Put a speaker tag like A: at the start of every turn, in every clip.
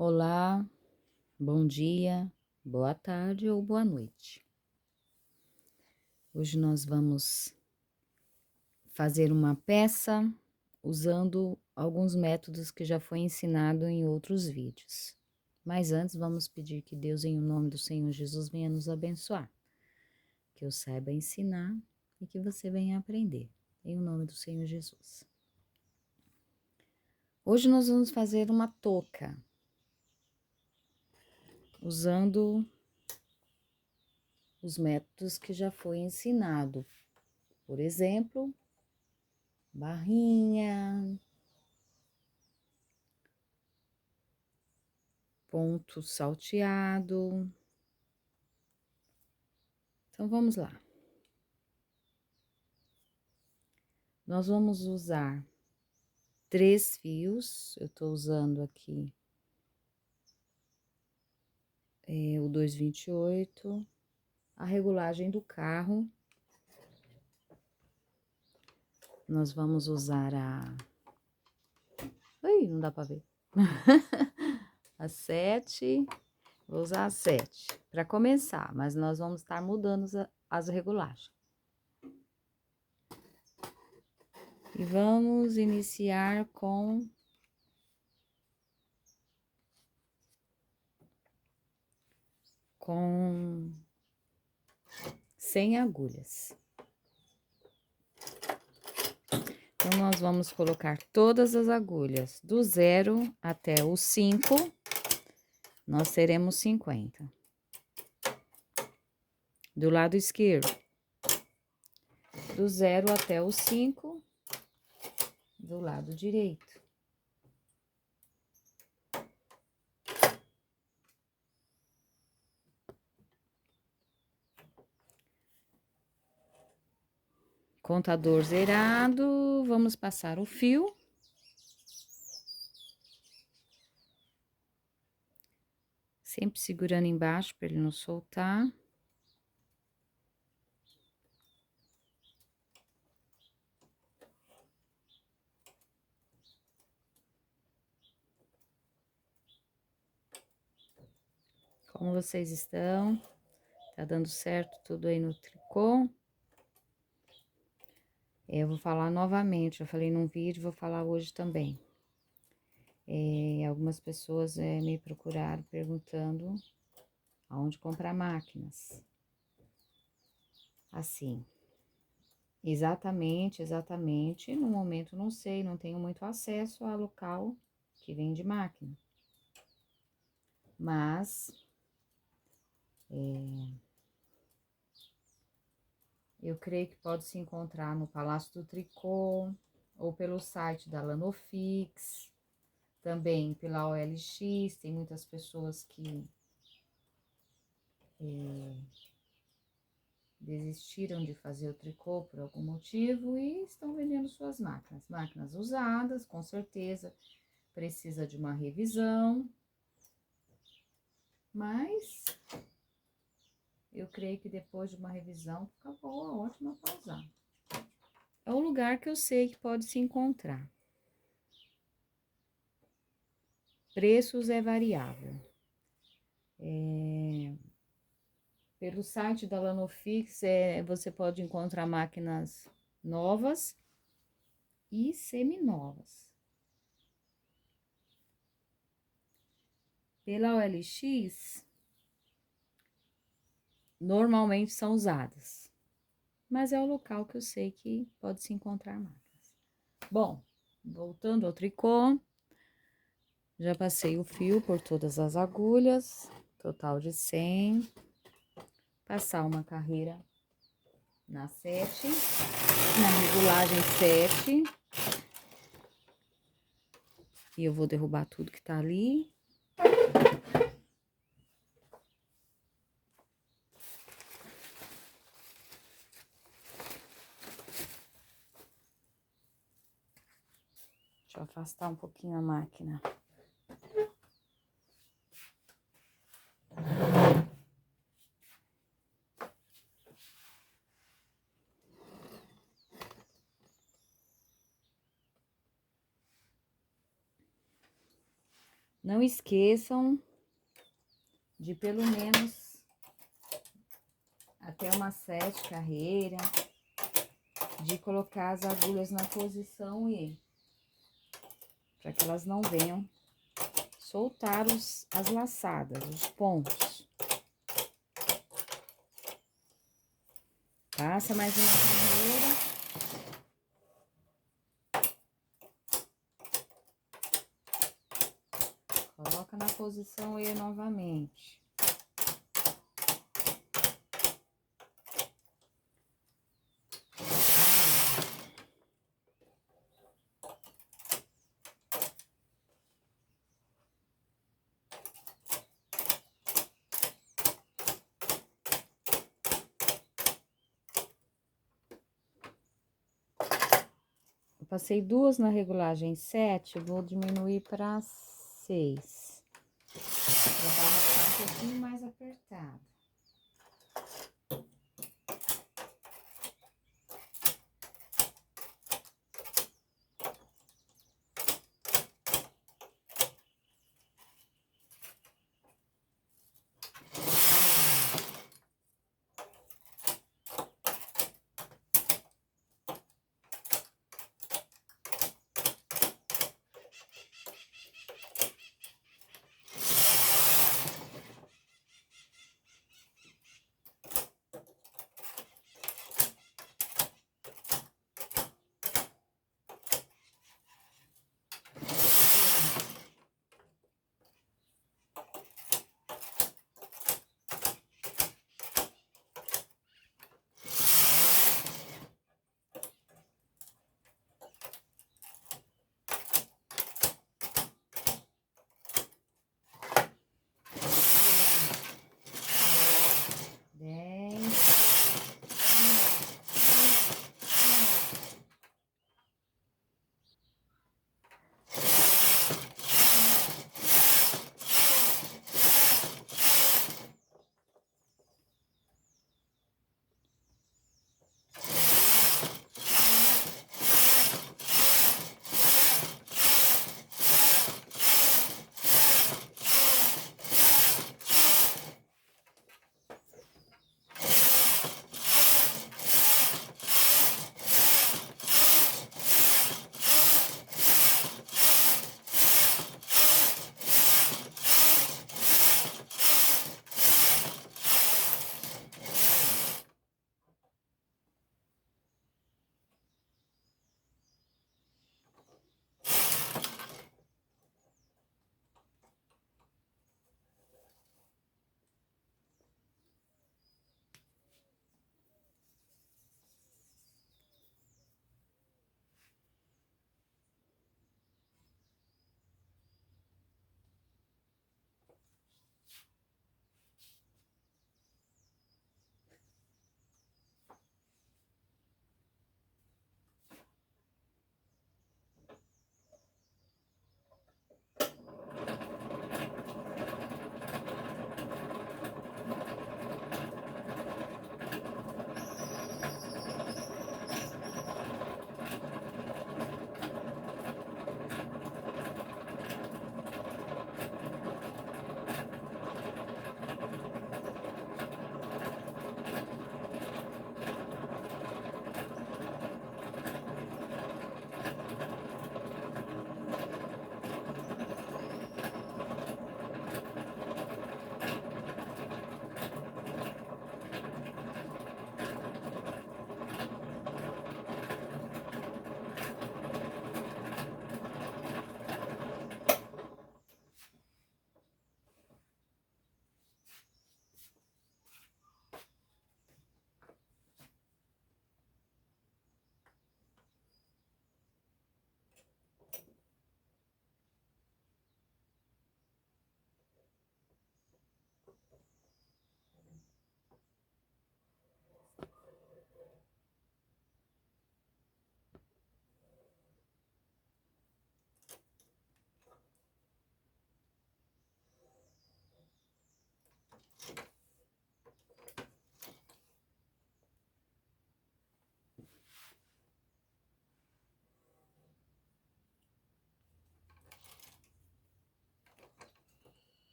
A: Olá, bom dia, boa tarde ou boa noite. Hoje nós vamos fazer uma peça usando alguns métodos que já foi ensinado em outros vídeos. Mas antes vamos pedir que Deus, em nome do Senhor Jesus, venha nos abençoar, que eu saiba ensinar e que você venha aprender, em nome do Senhor Jesus. Hoje nós vamos fazer uma touca, usando os métodos que já foi ensinado. Por exemplo, barrinha, ponto salteado. Então, vamos lá. Nós vamos usar 3 fios, eu tô usando aqui o 2,28, a regulagem do carro. Nós vamos usar Ai, não dá pra ver. A 7, vou usar a 7 para começar, mas nós vamos estar mudando as regulagens. E vamos iniciar com 100 agulhas. Então, nós vamos colocar todas as agulhas, do 0 até o 5, nós teremos 50. Do lado esquerdo, do 0 até o 5, do lado direito. Contador zerado, vamos passar o fio. Sempre segurando embaixo para ele não soltar. Como vocês estão? Tá dando certo tudo aí no tricô? Eu vou falar novamente, eu falei num vídeo, vou falar hoje também. Algumas pessoas me procuraram perguntando aonde comprar máquinas. Assim, exatamente, no momento não sei, não tenho muito acesso a local que vende máquina. Mas, eu creio que pode se encontrar no Palácio do Tricô, ou pelo site da Lanofix, também pela OLX, tem muitas pessoas que desistiram de fazer o tricô por algum motivo e estão vendendo suas máquinas. Máquinas usadas, com certeza, precisa de uma revisão, mas eu creio que depois de uma revisão fica boa, ótima para usar. É um lugar que eu sei que pode se encontrar. Preços é variável. Pelo site da Lanofix, você pode encontrar máquinas novas e seminovas. Pela OLX, normalmente são usadas, mas é o local que eu sei que pode se encontrar máquinas. Bom, voltando ao tricô, já passei o fio por todas as agulhas, total de 100. Passar uma carreira na 7, na regulagem 7. E eu vou derrubar tudo que tá ali. Deixa eu afastar um pouquinho a máquina. Não esqueçam de pelo menos até uma 7 carreira, de colocar as agulhas na posição e para que elas não venham soltar as laçadas, os pontos. Passa mais uma carreira. Coloca na posição E novamente. Eu passei 2 na regulagem 7, vou diminuir para 6. Pra barra ficar um pouquinho mais apertada.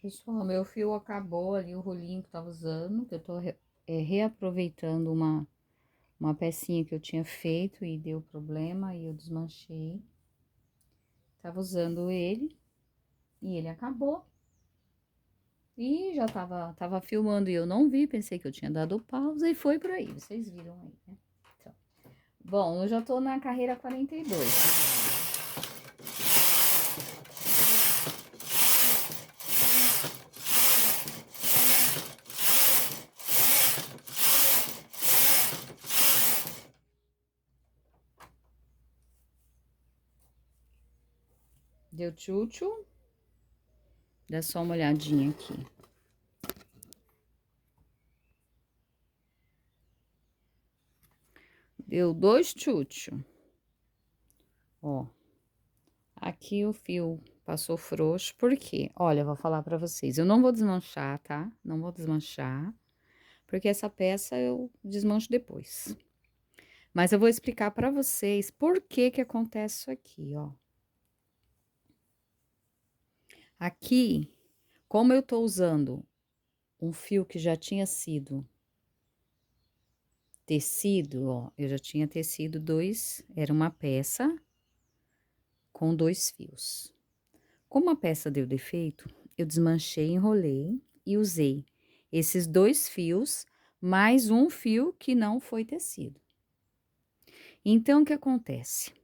A: Pessoal, meu fio acabou ali, o rolinho que eu tava usando, que eu tô reaproveitando uma pecinha que eu tinha feito e deu problema e eu desmanchei. Tava usando ele e ele acabou. E já tava filmando e eu não vi, pensei que eu tinha dado pausa e foi por aí, vocês viram aí, né? Então, bom, eu já tô na carreira 42. Deu tchutchu. Dá só uma olhadinha aqui. Deu 2 tchutchu. Ó. Aqui o fio passou frouxo, por quê? Olha, eu vou falar pra vocês, eu não vou desmanchar, tá? Não vou desmanchar, porque essa peça eu desmancho depois. Mas eu vou explicar pra vocês por que que acontece isso aqui, ó. Aqui, como eu tô usando um fio que já tinha sido tecido, ó, eu já tinha tecido era uma peça com 2 fios. Como a peça deu defeito, eu desmanchei, enrolei e usei esses 2 fios, mais um fio que não foi tecido. Então, o que acontece?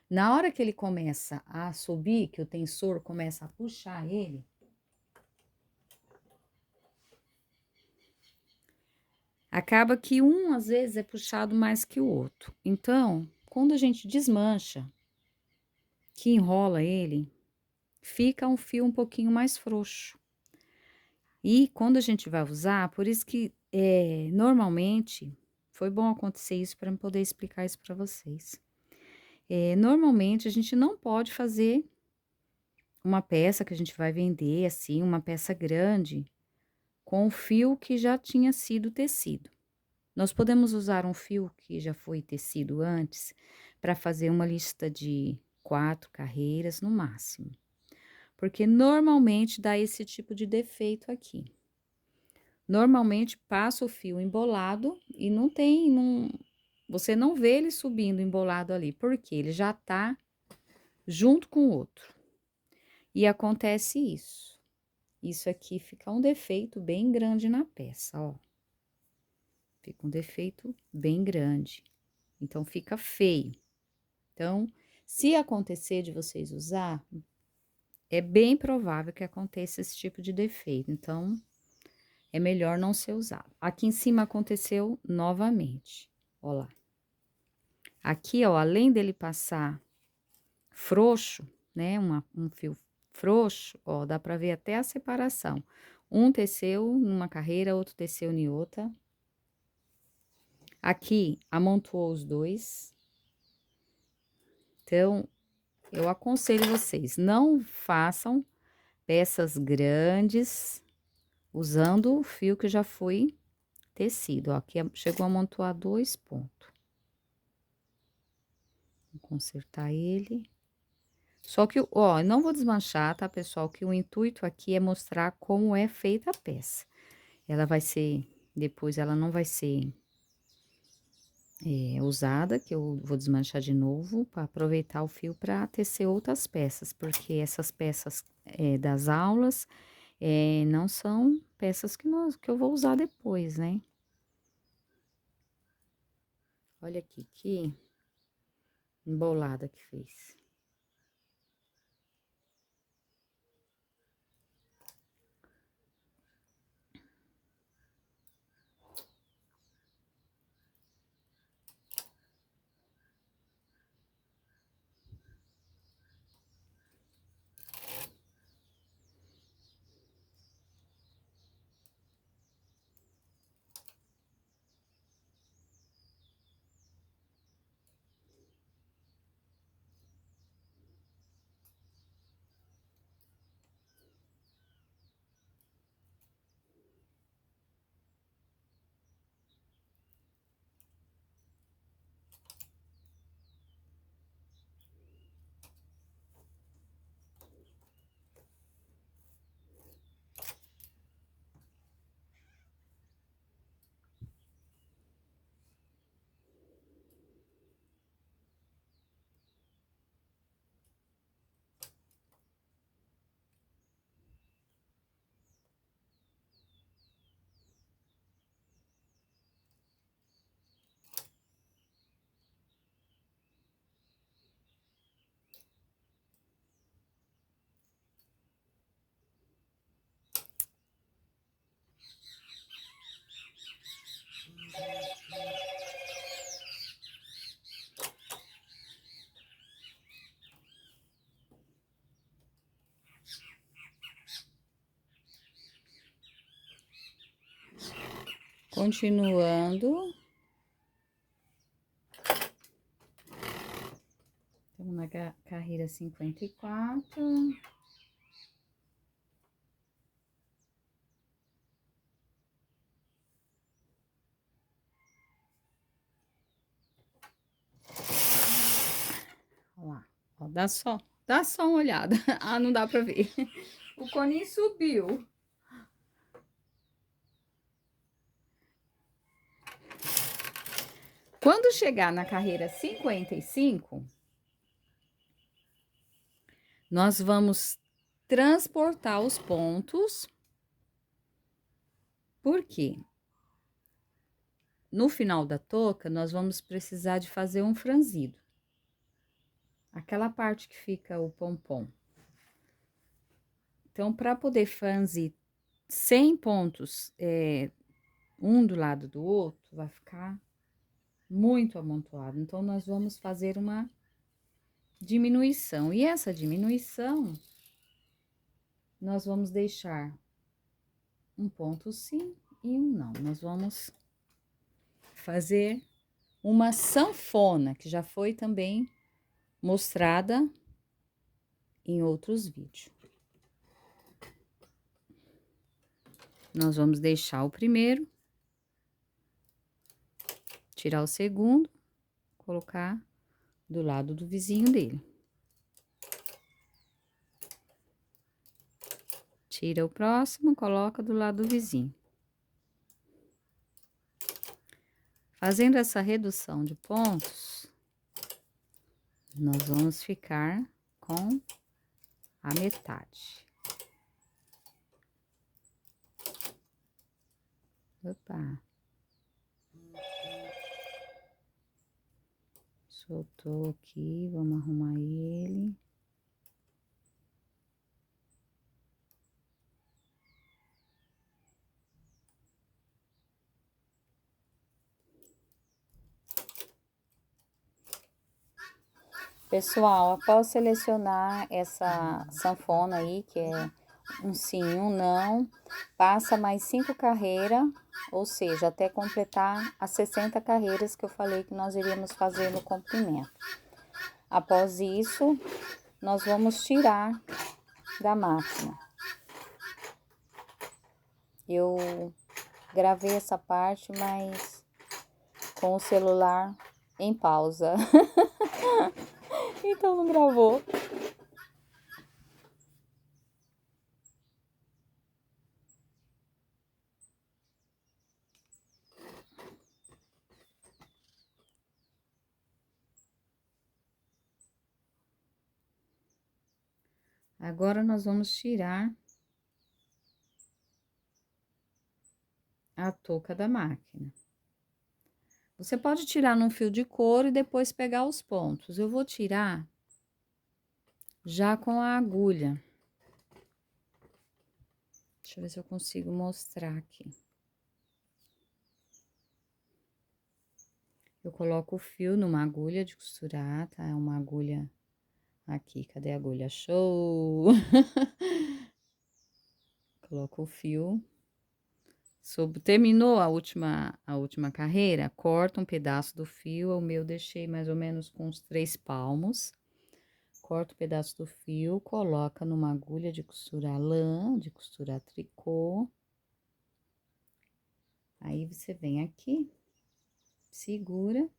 A: Na hora que ele começa a subir, que o tensor começa a puxar ele, acaba que um, às vezes, é puxado mais que o outro. Então, quando a gente desmancha, que enrola ele, fica um fio um pouquinho mais frouxo. E quando a gente vai usar, por isso que normalmente foi bom acontecer isso para eu poder explicar isso para vocês. Normalmente a gente não pode fazer uma peça que a gente vai vender assim, uma peça grande, com o fio que já tinha sido tecido. Nós podemos usar um fio que já foi tecido antes para fazer uma lista de 4 carreiras no máximo, porque normalmente dá esse tipo de defeito aqui. Normalmente passa o fio embolado e você não vê ele subindo embolado ali, porque ele já tá junto com o outro. E acontece isso. Isso aqui fica um defeito bem grande na peça, ó. Fica um defeito bem grande. Então, fica feio. Então, se acontecer de vocês usar, é bem provável que aconteça esse tipo de defeito. Então, é melhor não ser usado. Aqui em cima aconteceu novamente. Ó lá. Aqui, ó, além dele passar frouxo, né, um fio frouxo, ó, dá pra ver até a separação. Um teceu numa carreira, outro teceu em outra. Aqui, amontoou os dois. Então, eu aconselho vocês, não façam peças grandes usando o fio que já foi tecido, ó. Aqui chegou a amontoar 2 pontos. Vou consertar ele. Só que, ó, não vou desmanchar, tá, pessoal? Que o intuito aqui é mostrar como é feita a peça. Ela vai ser, depois ela não vai ser usada, que eu vou desmanchar de novo para aproveitar o fio para tecer outras peças, porque essas peças das aulas não são peças que eu vou usar depois, né? Olha aqui, que embolada que fez. Continuando. Estamos na carreira 54. Olha lá, ó, dá só uma olhada. Ah, não dá pra ver. O coninho subiu. Quando chegar na carreira 55, nós vamos transportar os pontos. Por quê? No final da touca, nós vamos precisar de fazer um franzido. Aquela parte que fica o pompom. Então, para poder franzir 100 pontos, um do lado do outro, vai ficar muito amontoado. Então, nós vamos fazer uma diminuição. E essa diminuição, nós vamos deixar um ponto sim e um não. Nós vamos fazer uma sanfona, que já foi também mostrada em outros vídeos. Nós vamos deixar o primeiro, tirar o segundo, colocar do lado do vizinho dele. Tira o próximo, coloca do lado do vizinho. Fazendo essa redução de pontos, nós vamos ficar com a metade. Opa! Soltou aqui, vamos arrumar ele. Pessoal, após selecionar essa sanfona aí, que é um sim, um não, passa mais 5 carreiras, ou seja, até completar as 60 carreiras que eu falei que nós iríamos fazer no comprimento. Após isso, nós vamos tirar da máquina. Eu gravei essa parte, mas com o celular em pausa. Então não gravou. Agora nós vamos tirar a touca da máquina. Você pode tirar num fio de couro e depois pegar os pontos. Eu vou tirar já com a agulha. Deixa eu ver se eu consigo mostrar aqui. Eu coloco o fio numa agulha de costurar, tá? É uma agulha aqui, cadê a agulha? Show! Coloco o fio. Terminou a última carreira, corta um pedaço do fio. O meu deixei mais ou menos com uns 3 palmos. Corta o pedaço do fio, coloca numa agulha de costurar lã, de costurar tricô. Aí você vem aqui, segura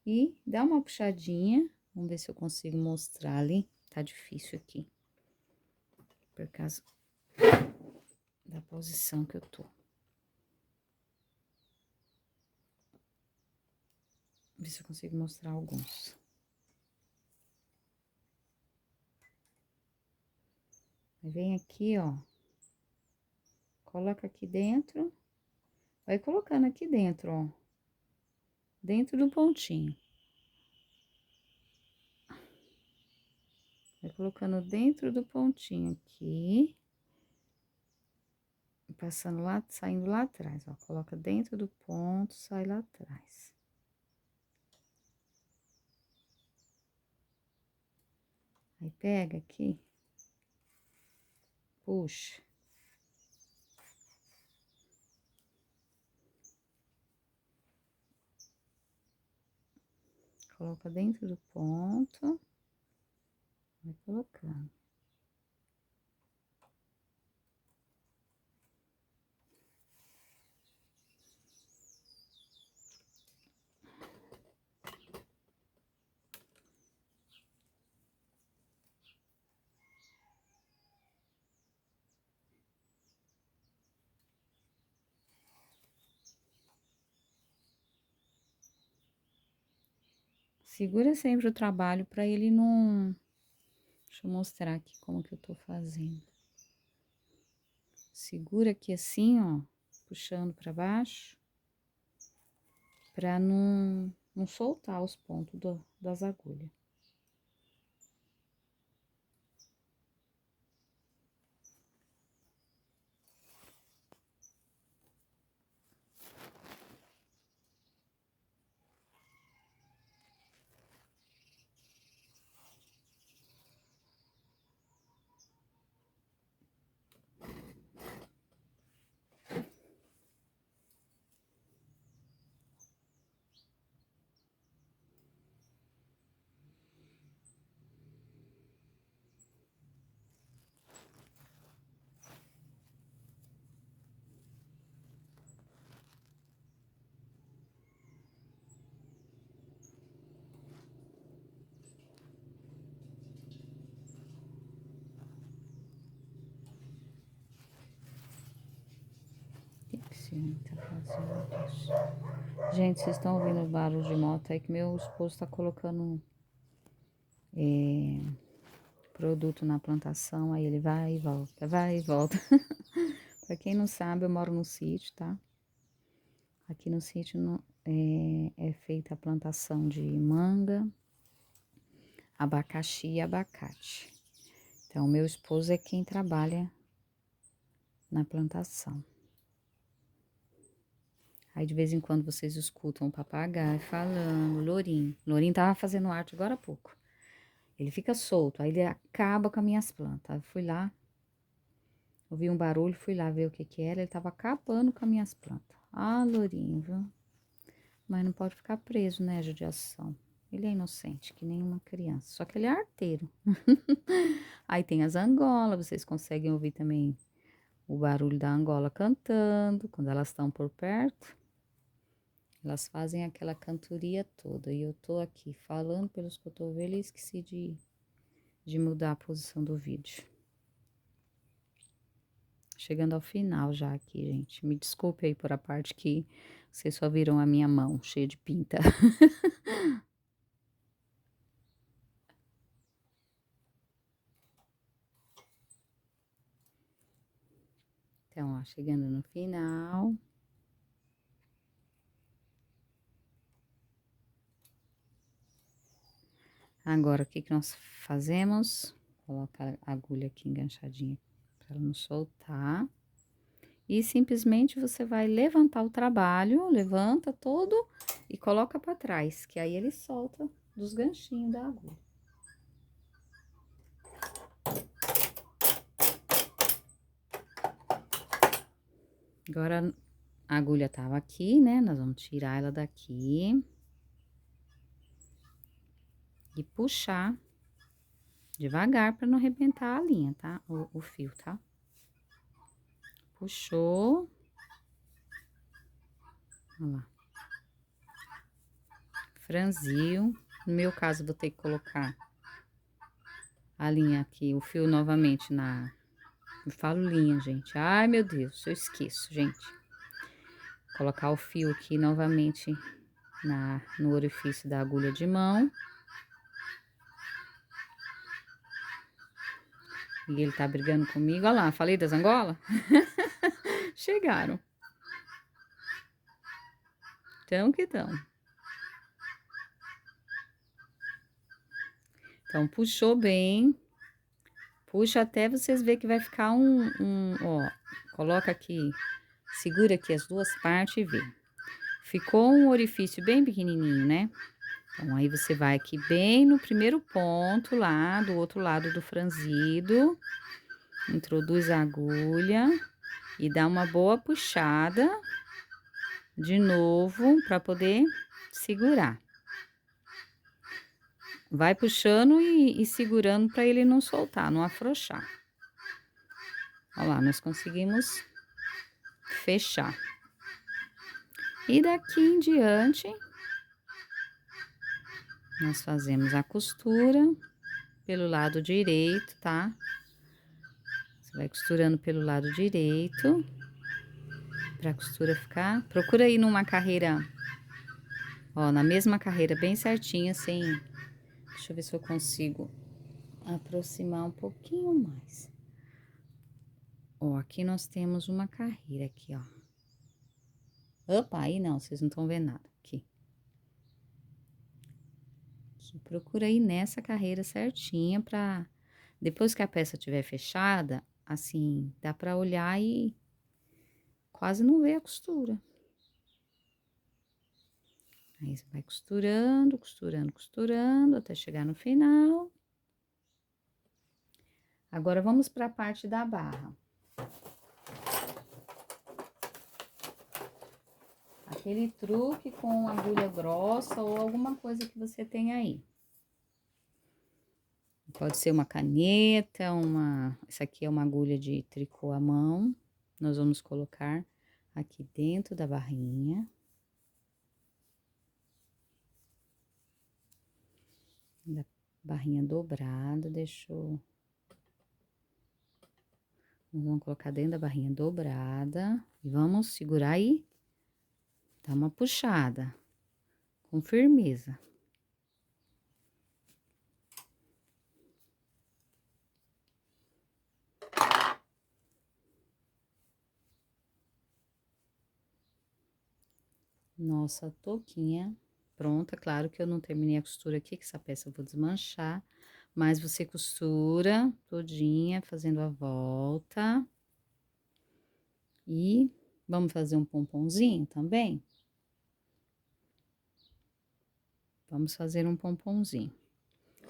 A: e dá uma puxadinha. Vamos ver se eu consigo mostrar ali. Tá difícil aqui, por causa da posição que eu tô. Ver se eu consigo mostrar alguns. Vem aqui, ó. Coloca aqui dentro. Vai colocando aqui dentro, ó. Dentro do pontinho. Vai colocando dentro do pontinho aqui. Passando lá, saindo lá atrás, ó. Coloca dentro do ponto, sai lá atrás. Aí pega aqui. Puxa. coloca dentro do ponto, vai colocando. Segura sempre o trabalho para ele não... Deixa eu mostrar aqui como que eu tô fazendo. Segura aqui assim, ó, puxando para baixo, para não soltar os pontos das agulhas. Tá fazendo isso. Gente, vocês estão ouvindo o barulho de moto aí que meu esposo tá colocando produto na plantação, aí ele vai e volta, vai e volta. Pra quem não sabe, eu moro no sítio, tá? Aqui no sítio é feita a plantação de manga, abacaxi e abacate. Então, meu esposo é quem trabalha na plantação. Aí, de vez em quando, vocês escutam o papagaio falando, lourinho. O lourinho tava fazendo arte agora há pouco. Ele fica solto, aí ele acaba com as minhas plantas. Eu fui lá, ouvi um barulho, fui lá ver o que que era. Ele tava acabando com as minhas plantas. Ah, lourinho, viu? Mas não pode ficar preso, né, judiação. Ele é inocente, que nem uma criança. Só que ele é arteiro. Aí tem as angolas, vocês conseguem ouvir também o barulho da angola cantando, quando elas estão por perto. Elas fazem aquela cantoria toda. E eu tô aqui falando pelos cotovelos e esqueci de mudar a posição do vídeo. Chegando ao final já aqui, gente. Me desculpe aí por a parte que vocês só viram a minha mão cheia de pinta. Então, ó, chegando no final. Agora, o que que nós fazemos? Colocar a agulha aqui enganchadinha para ela não soltar. E simplesmente você vai levantar o trabalho, levanta todo e coloca para trás, que aí ele solta dos ganchinhos da agulha. Agora, a agulha tava aqui, né? Nós vamos tirar ela daqui. E puxar devagar para não arrebentar a linha, tá? O fio, tá? Puxou. Olha lá. Franziu. No meu caso, vou ter que colocar a linha aqui, o fio novamente na... Eu falo linha, gente. Ai, meu Deus, eu esqueço, gente. Colocar o fio aqui novamente no orifício da agulha de mão. E ele tá brigando comigo. Olha lá, falei das angolas? Chegaram. Então que tão. Então, puxou bem. Puxa até vocês verem que vai ficar ó, coloca aqui, segura aqui as duas partes e vê. Ficou um orifício bem pequenininho, né? Então, aí você vai aqui bem no primeiro ponto lá, do outro lado do franzido. Introduz a agulha e dá uma boa puxada de novo para poder segurar. vai puxando e segurando para ele não soltar, não afrouxar. Olha lá, nós conseguimos fechar. E daqui em diante, nós fazemos a costura pelo lado direito, tá? Você vai costurando pelo lado direito, pra costura ficar. Procura ir numa carreira, ó, na mesma carreira, bem certinha, sem. Deixa eu ver se eu consigo aproximar um pouquinho mais. Ó, aqui nós temos uma carreira aqui, ó. Opa, aí não, vocês não estão vendo nada. Aqui. Procura ir nessa carreira certinha pra... Depois que a peça estiver fechada, assim, dá pra olhar e quase não ver a costura. Aí você vai costurando, costurando, costurando, até chegar no final. Agora, vamos para a parte da barra. Aquele truque com agulha grossa ou alguma coisa que você tem aí. Pode ser uma caneta, essa aqui é uma agulha de tricô à mão. Nós vamos colocar aqui dentro da barrinha. Da barrinha dobrada, deixou... Nós vamos colocar dentro da barrinha dobrada e vamos segurar aí, dar uma puxada com firmeza. Nossa touquinha pronta. Claro que eu não terminei a costura aqui, que essa peça eu vou desmanchar, mas você costura todinha, fazendo a volta. E vamos fazer um pomponzinho também? Vamos fazer um pomponzinho.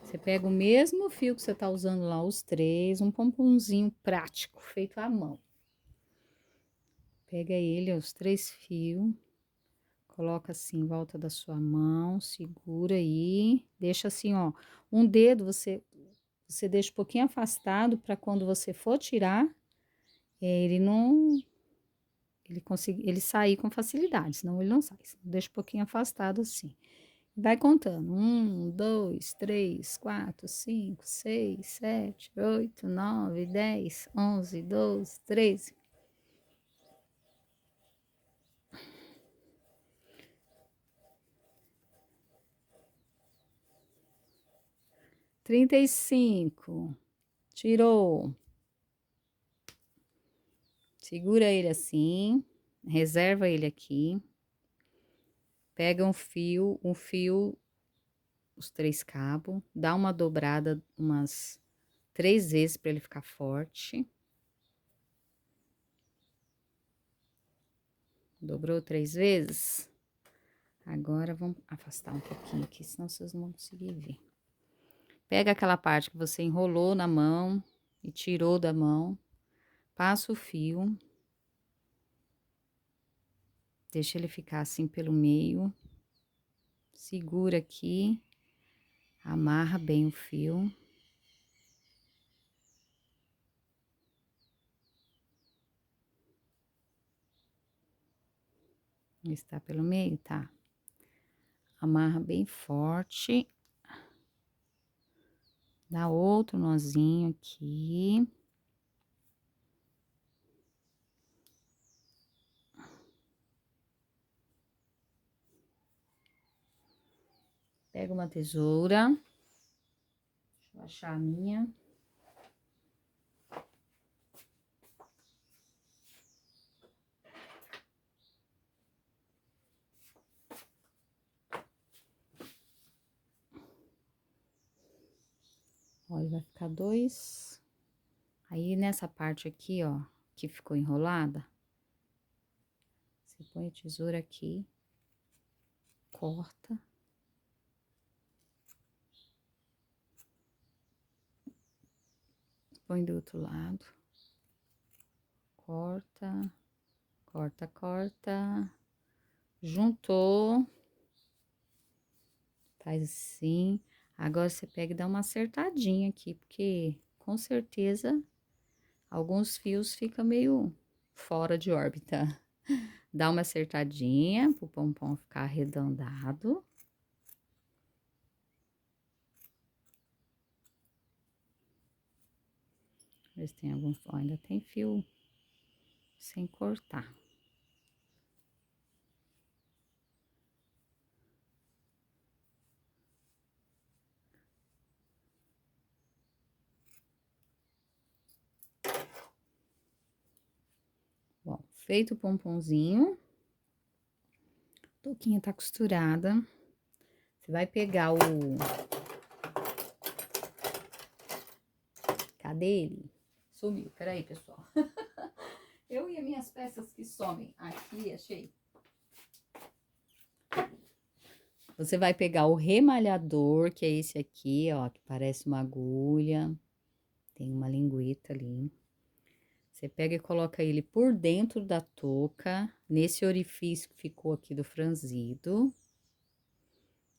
A: Você pega o mesmo fio que você tá usando lá, os três, um pomponzinho prático, feito à mão. Pega ele, os 3 fios, coloca assim em volta da sua mão, segura aí, deixa assim, ó, um dedo você deixa um pouquinho afastado para quando você for tirar, ele não, ele sair com facilidade, senão ele não sai. Deixa um pouquinho afastado assim. Vai contando, 1, 2, 3, 4, 5, 6, 7, 8, 9, 10, 11, 12, 13. 35. Tirou. Segura ele assim, reserva ele aqui. Pega um fio, os 3 cabos, dá uma dobrada umas 3 vezes para ele ficar forte. Dobrou 3 vezes? Agora vamos afastar um pouquinho aqui, senão vocês não vão conseguir ver. Pega aquela parte que você enrolou na mão e tirou da mão, passa o fio, deixa ele ficar assim pelo meio, segura aqui, amarra bem o fio. Está pelo meio, tá? Amarra bem forte. Dá outro nozinho aqui. Pega uma tesoura. Deixa eu achar a minha. Olha, vai ficar 2. Aí, nessa parte aqui, ó, que ficou enrolada, você põe a tesoura aqui, corta. Põe do outro lado. Corta, corta, corta. Juntou. Faz assim. Agora, você pega e dá uma acertadinha aqui, porque com certeza alguns fios ficam meio fora de órbita. Dá uma acertadinha pro pompom ficar arredondado. Ver se tem algum... Ó, ainda tem fio sem cortar. Bom, feito o pomponzinho, a touquinha tá costurada. Você vai pegar o... Cadê ele? Sumiu, peraí, pessoal. Eu e as minhas peças que somem. Aqui, achei. Você vai pegar o remalhador, que é esse aqui, ó, que parece uma agulha. Tem uma lingueta ali. Você pega e coloca ele por dentro da touca, nesse orifício que ficou aqui do franzido.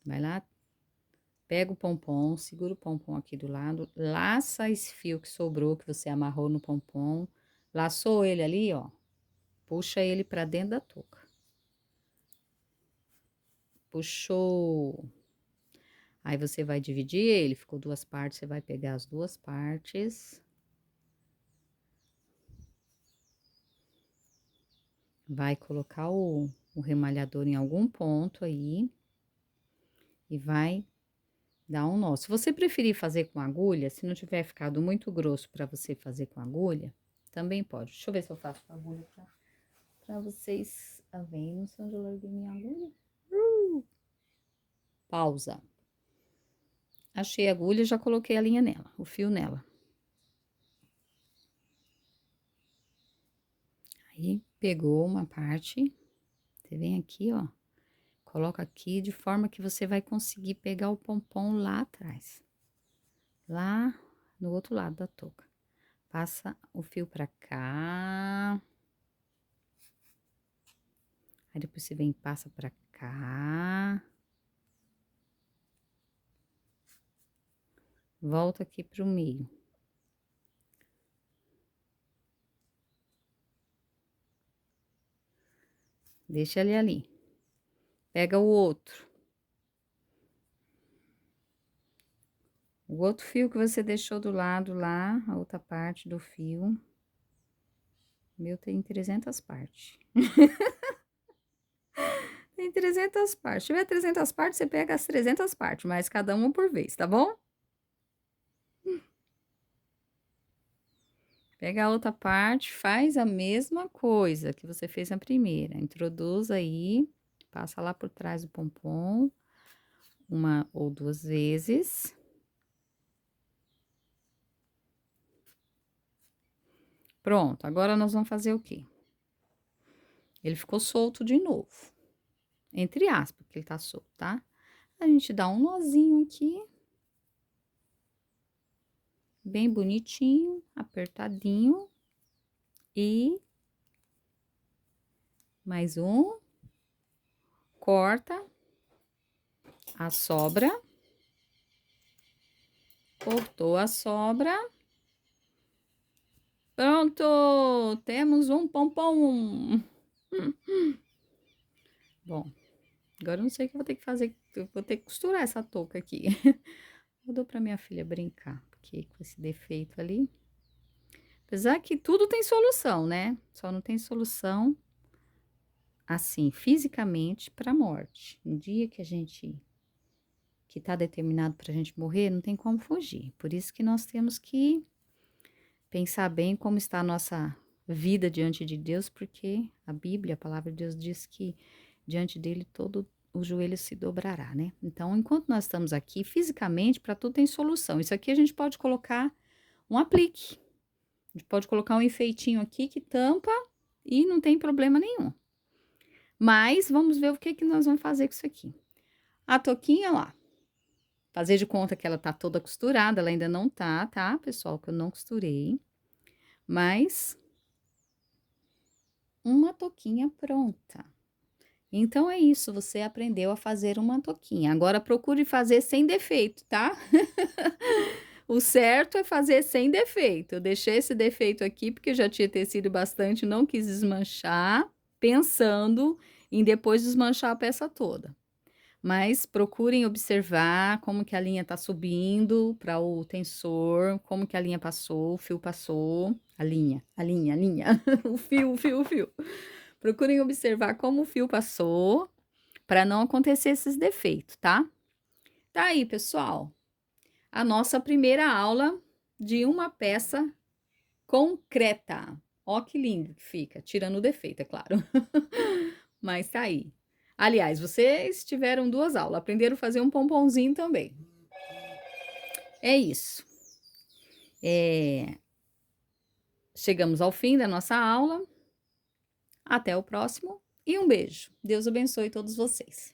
A: Vai lá, pega o pompom, segura o pompom aqui do lado, laça esse fio que sobrou, que você amarrou no pompom. Laçou ele ali, ó. Puxa ele pra dentro da touca. Puxou. Aí você vai dividir ele, ficou duas partes, você vai pegar as duas partes. Vai colocar o remalhador em algum ponto aí. E vai dar um nó. Se você preferir fazer com agulha, se não tiver ficado muito grosso para você fazer com agulha, também pode. Deixa eu ver se eu faço com agulha pra vocês verem. Não sei onde eu larguei minha agulha. Pausa. Achei a agulha, já coloquei a linha nela, o fio nela. Aí, pegou uma parte, você vem aqui, ó, coloca aqui de forma que você vai conseguir pegar o pompom lá atrás. Lá no outro lado da touca. Passa o fio pra cá. Aí depois você vem e passa pra cá. Volta aqui pro meio. Deixa ele ali. Pega o outro. O outro fio que você deixou do lado lá, a outra parte do fio. O meu tem 300 partes. Tem 300 partes. Se tiver 300 partes, você pega as 300 partes, mas cada uma por vez, tá bom? Pega a outra parte, faz a mesma coisa que você fez na primeira. Introduz aí, passa lá por trás do pompom, uma ou duas vezes. Pronto, agora nós vamos fazer o quê? Ele ficou solto de novo. Entre aspas, porque ele tá solto, tá? A gente dá um nozinho aqui. Bem bonitinho, apertadinho. E mais um. Corta a sobra. Cortou a sobra. Pronto! Temos um pompom. Bom, agora eu não sei o que eu vou ter que fazer. Eu vou ter que costurar essa touca aqui. Eu dou pra minha filha brincar, porque com esse defeito ali. Apesar que tudo tem solução, né? Só não tem solução, assim, fisicamente, pra morte. Um dia que a gente... que tá determinado pra gente morrer, não tem como fugir. Por isso que nós temos que pensar bem como está a nossa vida diante de Deus, porque a Bíblia, a palavra de Deus diz que diante dele todo o joelho se dobrará, né? Então, enquanto nós estamos aqui, fisicamente, para tudo tem solução. Isso aqui a gente pode colocar um aplique. A gente pode colocar um enfeitinho aqui que tampa e não tem problema nenhum. Mas, vamos ver o que que nós vamos fazer com isso aqui. A touquinha lá. Fazer de conta que ela tá toda costurada, ela ainda não tá, tá, pessoal? Que eu não costurei. Mas uma touquinha pronta. Então é isso, você aprendeu a fazer uma touquinha. Agora procure fazer sem defeito, tá? O certo é fazer sem defeito. Eu deixei esse defeito aqui porque já tinha tecido bastante, não quis desmanchar, pensando em depois desmanchar a peça toda. Mas procurem observar como que a linha tá subindo para o tensor, como que a linha passou, o fio passou, a linha, o fio. Procurem observar como o fio passou para não acontecer esses defeitos, tá? Tá aí, pessoal, a nossa primeira aula de uma peça concreta. Ó que lindo que fica, tirando o defeito, é claro. Mas tá aí. Aliás, vocês tiveram 2 aulas, aprenderam a fazer um pomponzinho também. É isso. Chegamos ao fim da nossa aula. Até o próximo e um beijo. Deus abençoe todos vocês.